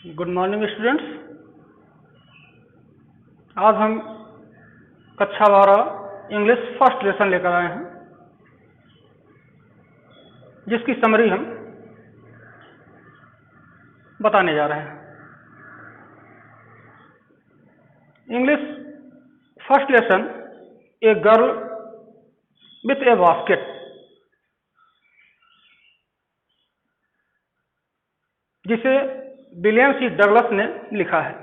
Good morning students. आज हम कक्षा 12 इंग्लिश फर्स्ट लेसन लेकर आए हैं, जिसकी समरी हम बताने जा रहे हैं। English first lesson, a girl with A basket, जिसे विलियम सी डगलस ने लिखा है।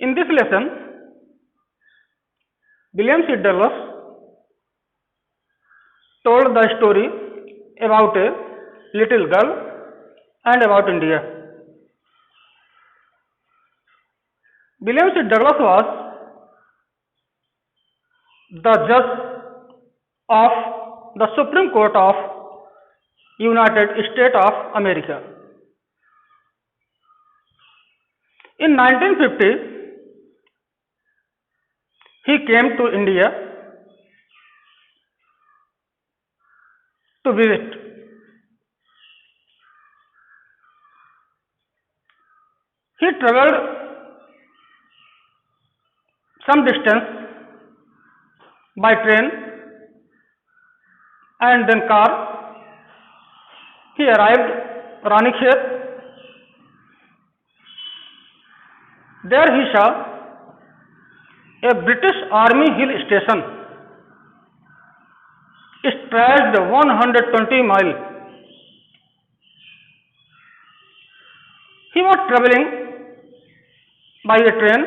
In this lesson, William C. Douglas told the story about a little girl and about India. William C. Douglas was the judge of the Supreme Court of United States of America. In 1950, he came to India to visit. He traveled some distance by train and then car. He arrived Ranikhet. There he saw a British Army hill station stretched 120 miles. He was traveling by a train.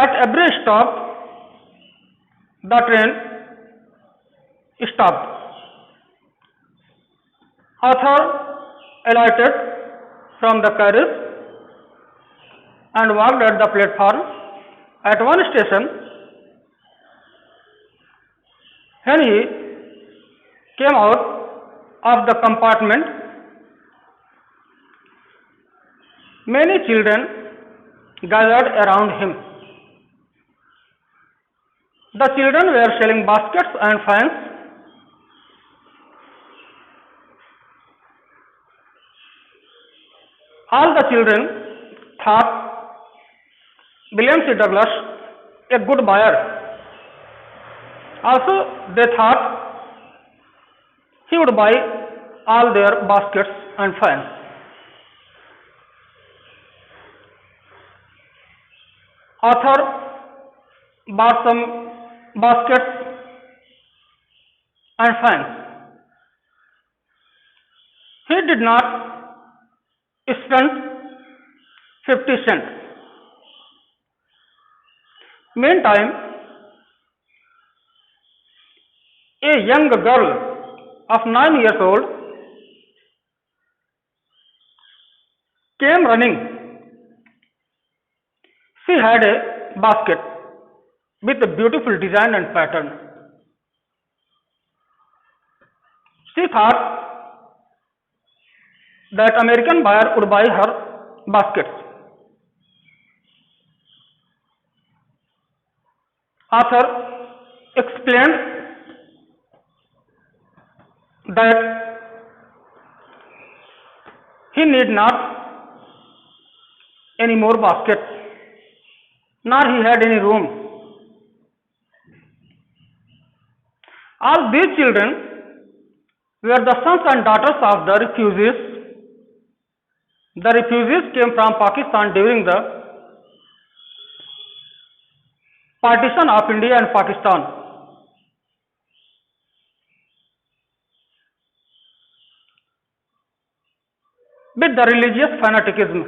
At every stop, the train stopped. Author alighted from the carriage and walked at the platform. At one station, when he came out of the compartment, many children gathered around him. The children were selling baskets and fans. All the children thought William C. Douglas a good buyer. Also, they thought he would buy all their baskets and fans. Author bought some baskets and fans. He did not spend 50 cents. Meantime, a young girl of 9 years old came running. She had a basket with a beautiful design and pattern. She thought that American buyer would buy her baskets. Author explained that he need not any more baskets, nor he had any room. All these children were the sons and daughters of the refugees. The refugees came from Pakistan during the partition of India and Pakistan. With the religious fanaticism,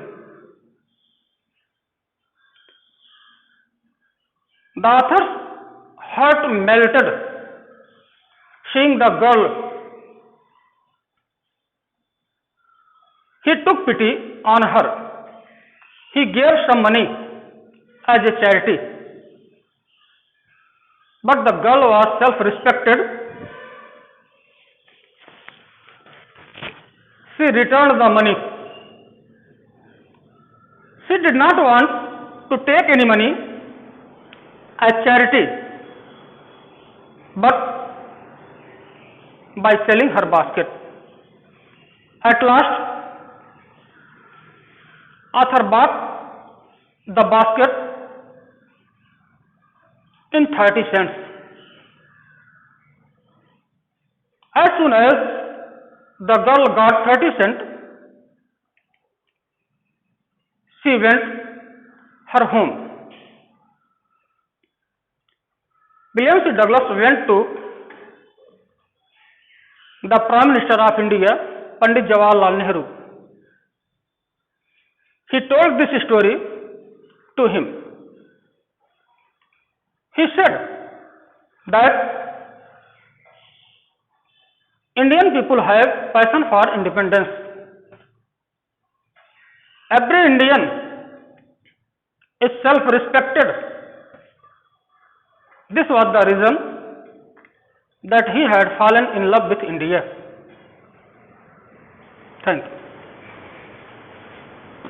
the author's heart melted seeing the girl. He took pity on her. He gave some money as a charity. But the girl was self-respected. She returned the money. She did not want to take any money as charity, but by selling her basket. At last, Arthur bought the basket in 30 cents. As soon as the girl got 30 cents, she went her home. William C. Douglas went to the Prime Minister of India, Pandit Jawaharlal Nehru. He told this story to him. He said that Indian people have passion for independence. Every Indian is self-respected. This was the reason that he had fallen in love with India. Thank you.